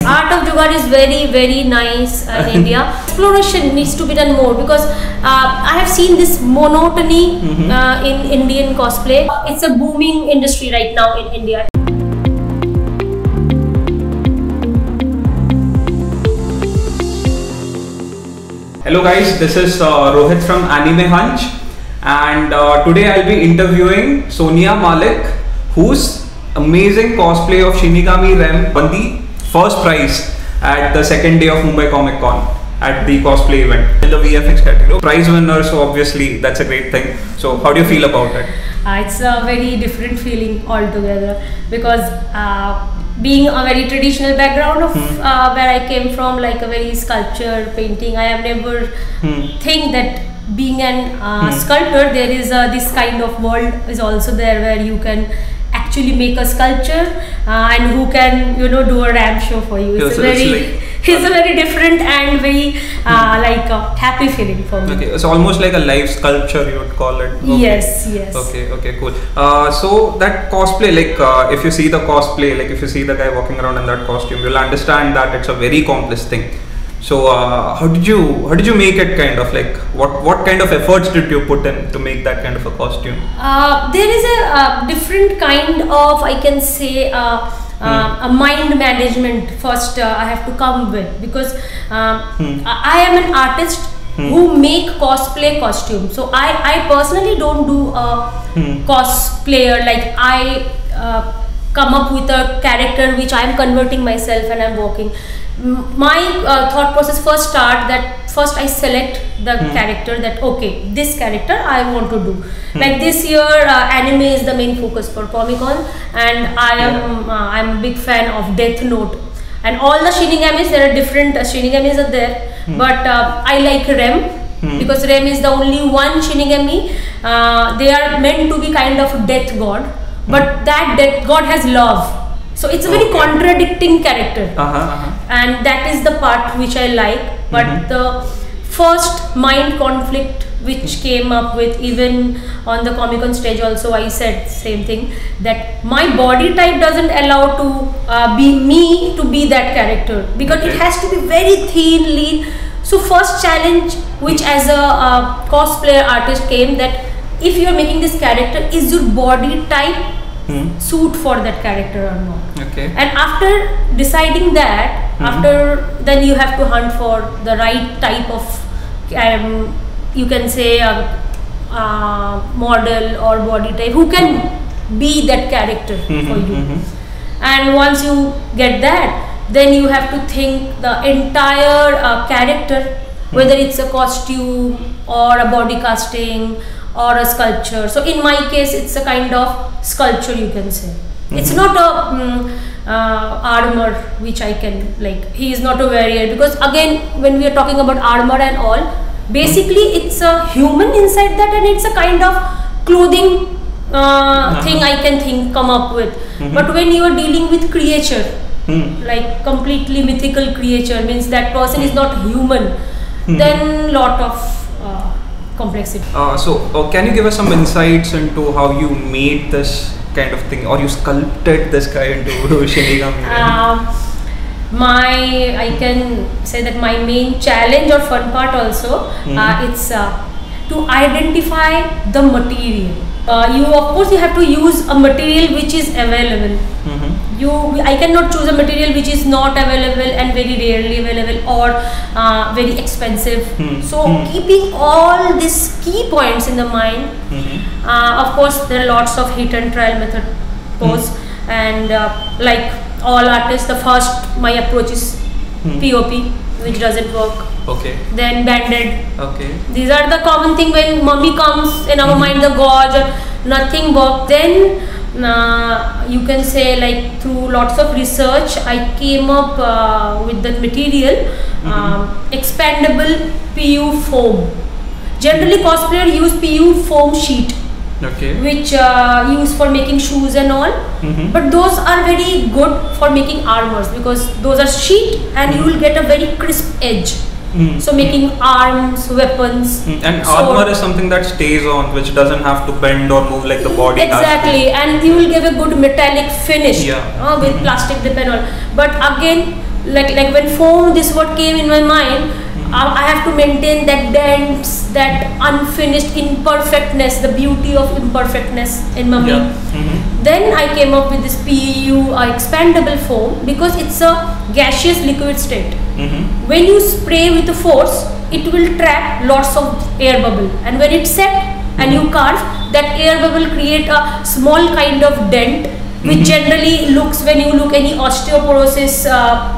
Art of Jugaad is very nice in India. Exploration needs to be done more because I have seen this monotony in Indian cosplay. It's a booming industry right now in India. Hello guys, this is Rohit from Animehunch, and today I'll be interviewing Sonia Mallick, whose amazing cosplay of Shinigami Rem won the first prize at the second day of Mumbai Comic Con at the cosplay event in the VFX category. Prize winner, so obviously that's a great thing. So how do you feel about it? It's a very different feeling altogether because being a very traditional background of where I came from, like a very sculpture, painting, I have never think that being an sculptor, there is this kind of world is also there where you can actually make a sculpture and who can, you know, do a ramp show for you. It's a very different and very like a happy feeling for me. Okay, so almost like a live sculpture you would call it. Okay. Yes, yes. Okay, cool. So that cosplay, like if you see the cosplay, like if you see the guy walking around in that costume, you'll understand that it's a very complex thing. So how did you make it, kind of like what kind of efforts did you put in to make that kind of a costume? There is a different kind of, I can say, a mind management first I have to come with, because I am an artist who make cosplay costumes. So I personally don't do a cosplayer, like I come up with a character which I am converting myself and I'm working. My thought process first I select the character, that okay, this character I want to do. Like this year anime is the main focus for Comic Con, and I'm a big fan of Death Note, and all the Shinigamis, there are different Shinigamis are there, but I like Rem because Rem is the only one Shinigami. They are meant to be kind of death god, but that death god has love. So it's a very contradicting character, and that is the part which I like. But the first mind conflict which came up with, even on the Comic Con stage also, I said same thing, that my body type doesn't allow to be me to be that character, because it has to be very thin, lean. So first challenge which as a cosplayer artist came, that if you are making this character, is your body type suit for that character or not? Okay. And after deciding that, then you have to hunt for the right type of you can say model or body type who can be that character for you. And once you get that, then you have to think the entire character, whether it's a costume or a body casting or a sculpture. So in my case, it's a kind of sculpture, you can say. It's not a armor which I can, like, he is not a warrior, because again when we are talking about armor and all, basically it's a human inside that, and it's a kind of clothing thing I can come up with. But when you are dealing with creature, like completely mythical creature, means that person is not human, then lot of complexity. So can you give us some insights into how you made this kind of thing, or you sculpted this guy into Shinigami? I can say that my main challenge or fun part also, it's to identify the material. Of course you have to use a material which is available. I cannot choose a material which is not available and very rarely available or very expensive. So keeping all these key points in the mind, of course there are lots of hit and trial method goes, and like all artists, the first my approach is POP, which doesn't work. Okay. Then banded. Okay. These are the common thing when mummy comes in our mind, the gorge, nothing work. Then you can say, like, through lots of research, I came up with that material, expandable PU foam. Generally cosplayer use PU foam sheet, which use for making shoes and all, but those are very good for making armors, because those are sheet and you will get a very crisp edge. So making arms, weapons. And armor is something that stays on, which doesn't have to bend or move like the body has. And you will give a good metallic finish with plastic dip and all. But again, like when foam, this what came in my mind. I have to maintain that dents, that unfinished imperfectness, the beauty of imperfectness in mummy. Then I came up with this PU expandable foam because it's a gaseous liquid state. When you spray with the force, it will trap lots of air bubble, and when it's set and you carve, that air bubble create a small kind of dent, which generally looks, when you look any osteoporosis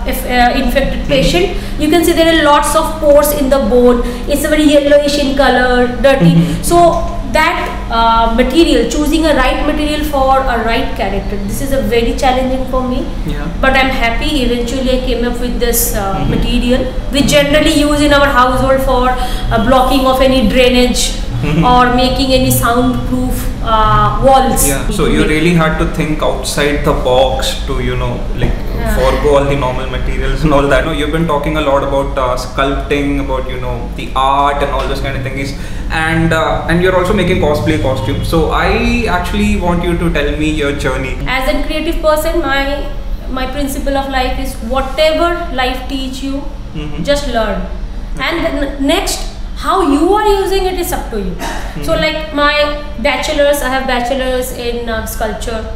infected patient, you can see there are lots of pores in the bone. It's a very yellowish in color, dirty. So that material, choosing a right material for a right character, this is a very challenging for me. But I'm happy eventually I came up with this material, we generally use in our household for blocking of any drainage or making any soundproof walls. So you really had to think outside the box to, you know, like forego all the normal materials and all that. No, you've been talking a lot about sculpting, about, you know, the art and all those kind of things, and you're also making cosplay costumes. So I actually want you to tell me your journey. As a creative person, my principle of life is whatever life teach you, just learn. And next, how you are using it is up to you. So like my bachelor's, I have bachelor's in sculpture,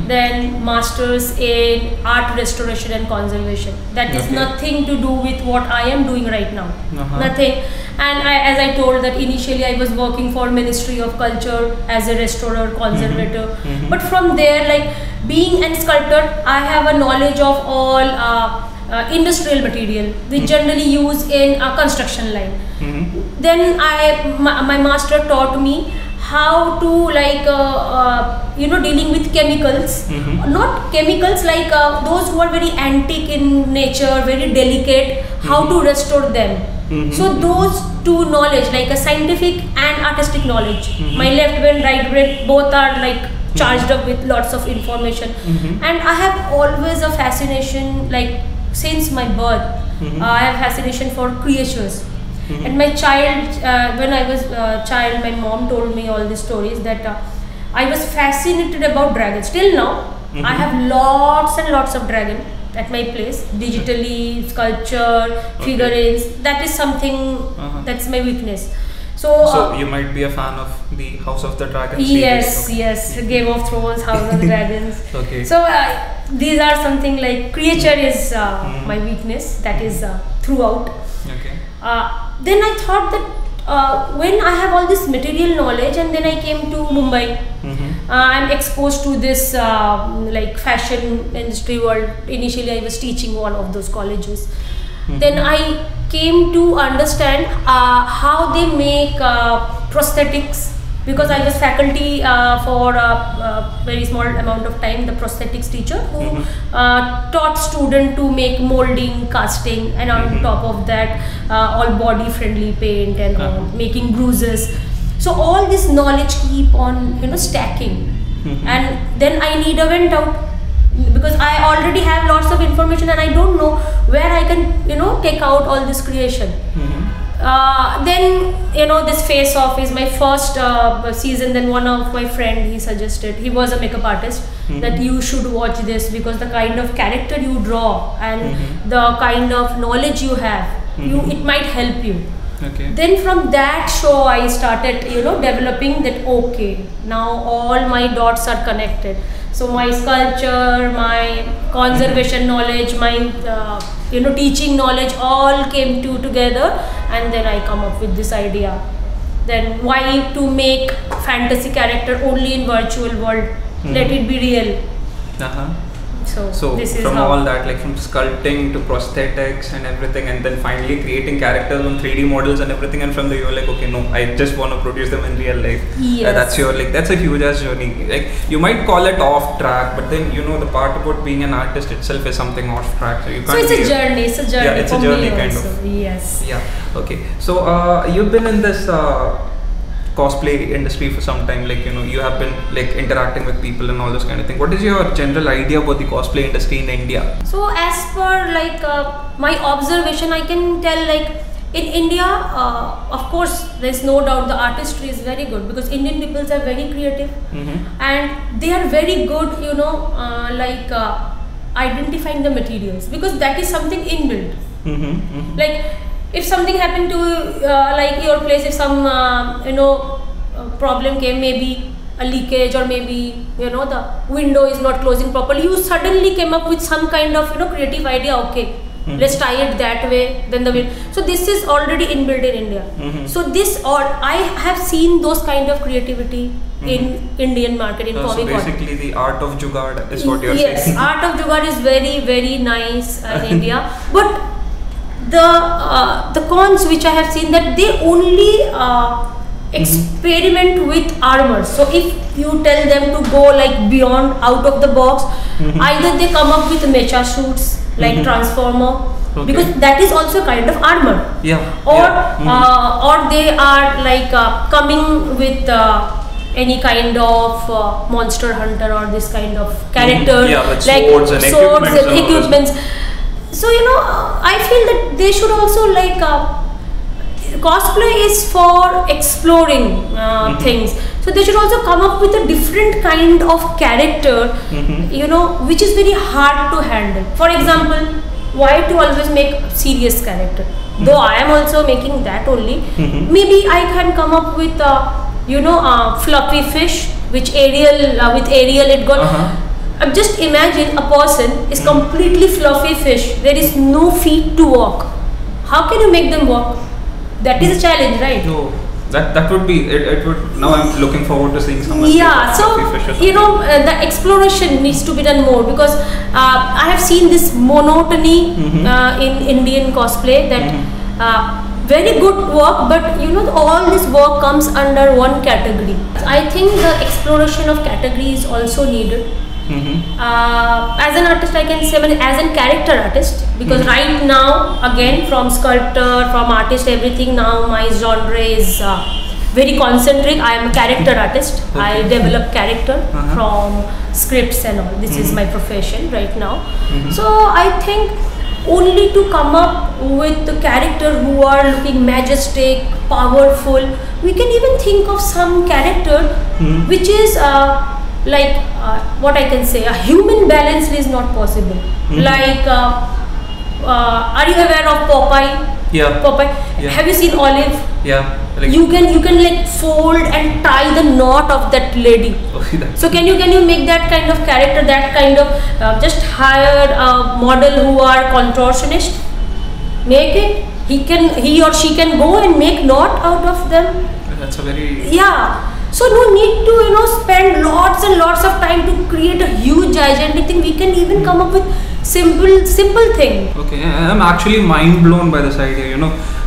then master's in art restoration and conservation. That is nothing to do with what I am doing right now. Nothing. And as I told that initially I was working for Ministry of Culture as a restorer, conservator. But from there, like being a sculptor, I have a knowledge of all industrial material we generally use in a construction line. Then my master taught me how to, like you know, dealing with chemicals, not chemicals like those who are very antique in nature, very delicate, how to restore them. So those two knowledge, like a scientific and artistic knowledge, my left brain, right brain, both are like charged up with lots of information. And I have always a fascination, like since my birth, I have fascination for creatures. And my child, when I was a child, my mom told me all these stories that I was fascinated about dragons. Till now, I have lots and lots of dragon at my place, digitally, sculpture, figurines. That is something that's my weakness. So you might be a fan of the House of the Dragon series. Yes, Game of Thrones, House of the Dragons. So these are something like creature is my weakness. That is throughout. Then I thought that when I have all this material knowledge, and then I came to Mumbai, I'm exposed to this like fashion industry world. Initially I was teaching one of those colleges. Then I came to understand how they make prosthetics, because I was faculty for a very small amount of time, the prosthetics teacher who taught students to make molding, casting, and on top of that all body friendly paint and making bruises. So all this knowledge keep on, you know, stacking. And then I need a vent out, because I already have lots of information and I don't know where I can, you know, take out all this creation. Then, you know, this Face Off is my first season. Then one of my friend, he suggested, he was a makeup artist, that you should watch this, because the kind of character you draw and the kind of knowledge you have, it might help you. Then from that show I started, you know, developing that, okay, now all my dots are connected. So my sculpture, my conservation knowledge, my you know, teaching knowledge all came together, and then I come up with this idea. Then why to make fantasy character only in virtual world? Let it be real. So this is from how. all that, like from sculpting to prosthetics and everything, and then finally creating characters on 3D models and everything, and from there you're like, okay, no, I just want to produce them in real life. That's your, like, that's a huge ass journey. Like, you might call it off track, but then, you know, the part about being an artist itself is something off track. So you can't. So it's a journey. It's a journey. Yeah, it's for a journey me kind also. of. Yes. Yeah. Okay. So you've been in this cosplay industry for some time, like, you know, you have been like interacting with people and all this kind of thing. What is your general idea about the cosplay industry in India? So as per like my observation, I can tell, like in India, of course, there's no doubt the artistry is very good, because Indian peoples are very creative and they are very good, you know, like identifying the materials, because that is something inbuilt. Like if something happened to like your place, if some problem came, maybe a leakage, or maybe the window is not closing properly, you suddenly came up with some kind of creative idea. Okay, let's tie it that way, then the wind. So this is already inbuilt in India. So this, or I have seen those kind of creativity in Indian market, in Comic Con. So basically the art of jugaad is what you're saying. Yes, art of jugaad is very, very nice in India. But the cons which I have seen, that they only experiment with armor. So if you tell them to go like beyond, out of the box, either they come up with mecha suits like Transformer, because that is also kind of armor. Or they are like coming with any kind of monster hunter, or this kind of character, like swords and equipments. So I feel that they should also like cosplay is for exploring things, so they should also come up with a different kind of character, which is very hard to handle. For example, why to always make serious character? Though I am also making that only, maybe I can come up with fluffy fish, which with Ariel it got. Just imagine a person is completely fluffy fish. There is no feet to walk. How can you make them walk? That is a challenge, right? No, that would be it. Would, now I'm looking forward to seeing someone. Yeah, so the exploration needs to be done more, because I have seen this monotony in Indian cosplay, that very good work, but all this work comes under one category. I think the exploration of category is also needed. As an artist, I can say, as a character artist, because right now, again, from sculptor, from artist, everything, now my genre is very concentric. I am a character artist. I develop character from scripts and all. This is my profession right now. So I think only to come up with the character who are looking majestic, powerful, we can even think of some character which is like what I can say, a human balance is not possible. Like are you aware of Popeye? Popeye. Have you seen Olive? Like you can like fold and tie the knot of that lady. So can you make that kind of character, that kind of just hire a model who are contortionist, make it, he or she can go and make knot out of them. That's a very So no need to spend lots and lots of time to create a huge gigantic thing. We can even come up with simple thing. Okay, I'm actually mind blown by this idea.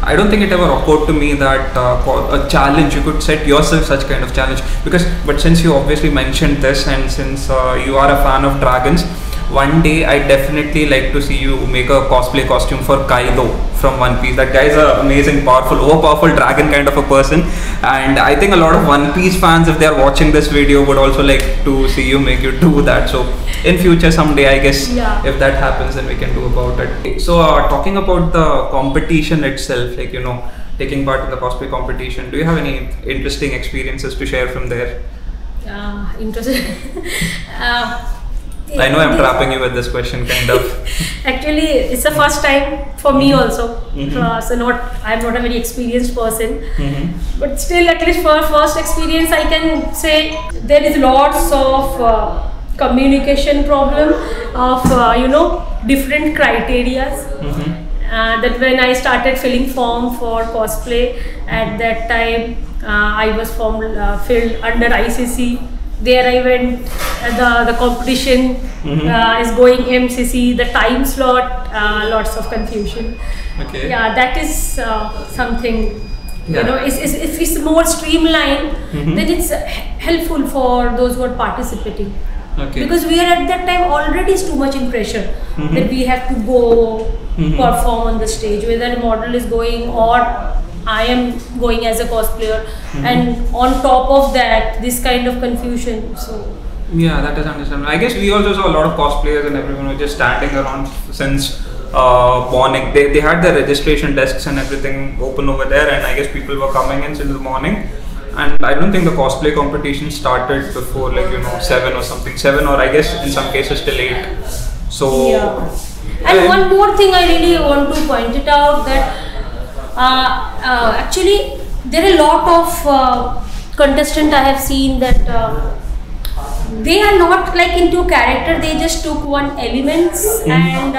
I don't think it ever occurred to me that a challenge, you could set yourself such kind of challenge. But since you obviously mentioned this, and since you are a fan of dragons, one day I definitely like to see you make a cosplay costume for Kaido from One Piece. That guy is an amazing, overpowerful dragon kind of a person, and I think a lot of One Piece fans, if they are watching this video, would also like to see you make you do that. So in future, someday, I guess, if that happens, then we can do about it. So talking about the competition itself, like taking part in the cosplay competition, do you have any interesting experiences to share from there? Interesting. I know I'm trapping you with this question, kind of. Actually, it's the first time for me also. So I'm not a very experienced person, but still, at least for first experience, I can say there is lots of communication problem of different criterias. That when I started filling form for cosplay, at that time I was filled under ICC. There I went, the competition is going MCC, the time slot, lots of confusion. Okay. Yeah, that is something, if it's more streamlined, then it's helpful for those who are participating. Okay. Because we are at that time already too much in pressure that we have to go perform on the stage, whether a model is going or I am going as a cosplayer, and on top of that, this kind of confusion. So yeah, that is understandable. I guess we also saw a lot of cosplayers and everyone was just standing around since morning. They had their registration desks and everything open over there, and I guess people were coming in since the morning. And I don't think the cosplay competition started before 7 or something. 7, or I guess in some cases till 8. So and one more thing I really want to point it out, that actually there are a lot of contestants I have seen that they are not like into character. They just took one elements and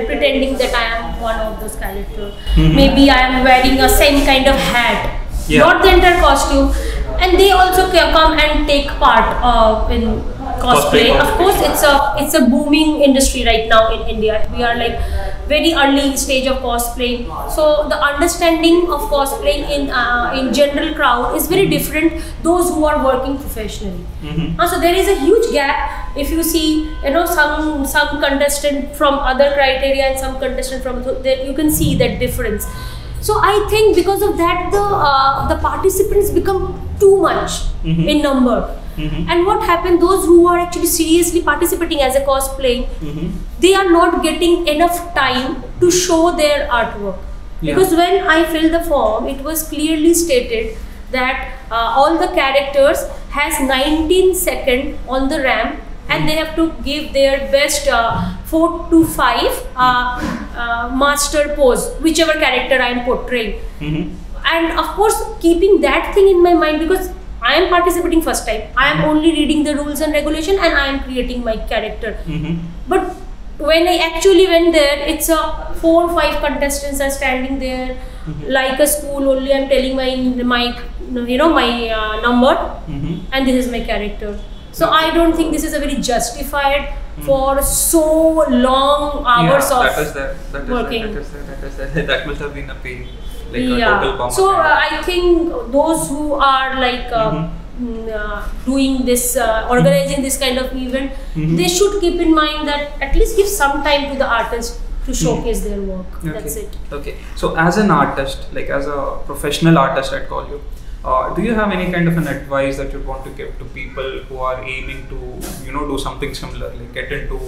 pretending that I am one of those characters. Maybe I am wearing a same kind of hat, not the entire costume, and they also come and take part in cosplay. Of course, it's a booming industry right now in India. We are like very early stage of cosplay, so the understanding of cosplaying in general crowd is very different those who are working professionally. So there is a huge gap. If you see, some contestant from other criteria and some contestant from there, you can see that difference. So I think because of that, the participants become too much in number. And what happened, those who are actually seriously participating as a cosplay, they are not getting enough time to show their artwork. Because when I filled the form, it was clearly stated that all the characters has 19 seconds on the ramp, and they have to give their best 4 to 5 master pose, whichever character I am portraying. And of course, keeping that thing in my mind, because I am participating first time, I am only reading the rules and regulation, and I am creating my character. But when I actually went there, it's 4 or 5 contestants are standing there like a school. Only I'm telling my number, and this is my character. So I don't think this is a very justified for so long hours of working. That must have been a pain. So I think those who are like doing this, organizing this kind of event, they should keep in mind that at least give some time to the artist to showcase their work. That's it. Okay. So as an artist, like as a professional artist, I'd call you. Do you have any kind of an advice that you want to give to people who are aiming to, do something similar, like get into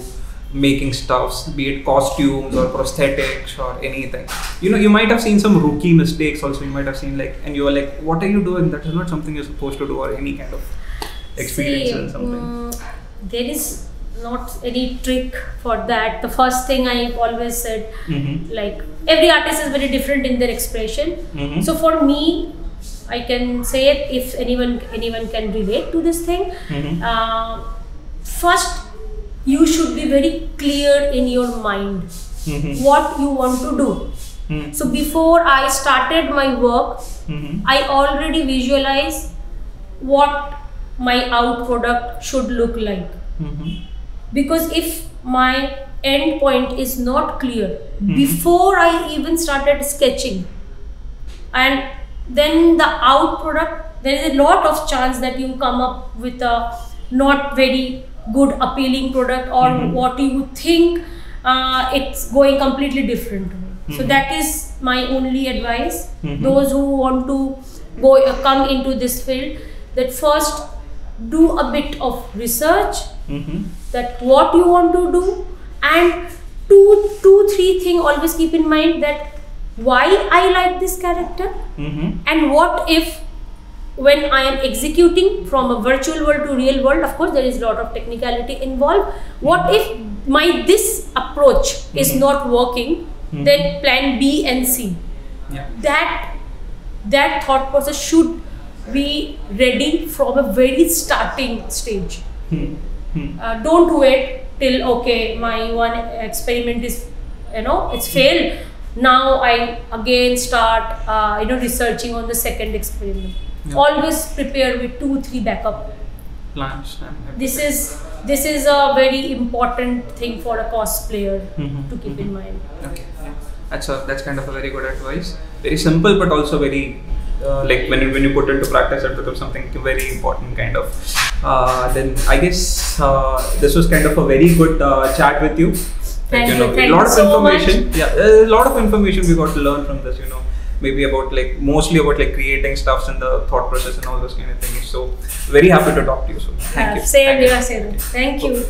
making stuffs, be it costumes or prosthetics or anything? You might have seen some rookie mistakes also. You might have seen and you were like, what are you doing? That is not something you're supposed to do, or any kind of experience or something. There is not any trick for that. The first thing I always said, like every artist is very different in their expression. So for me, I can say it, if anyone can relate to this thing. First, you should be very clear in your mind what you want to do. So before I started my work, I already visualize what my out product should look like. Because if my end point is not clear before I even started sketching, and then the out product, there is a lot of chance that you come up with a not very good appealing product, or what you think it's going completely different way. So that is my only advice. Those who want to come into this field, that first do a bit of research, that what you want to do, and two, 3 things always keep in mind, that why I like this character, and what if when I am executing from a virtual world to real world, of course there is a lot of technicality involved. What if this approach is not working, then plan B and C. That thought process should be ready from a very starting stage. Don't wait till, okay, my one experiment is, it's failed. Now I again start, researching on the second experiment. Always prepare with 2-3 backup plans. This is a very important thing for a cosplayer to keep in mind. Okay, that's kind of a very good advice. Very simple, but also very like when you put into practice, it becomes something very important kind of. Then I guess this was kind of a very good chat with you. Thank you. A lot of information. A lot of information we got to learn from this. Maybe about mostly about creating stuffs and the thought process and all those kind of things. So very happy to talk to you. So thank you. Same here, Thank you.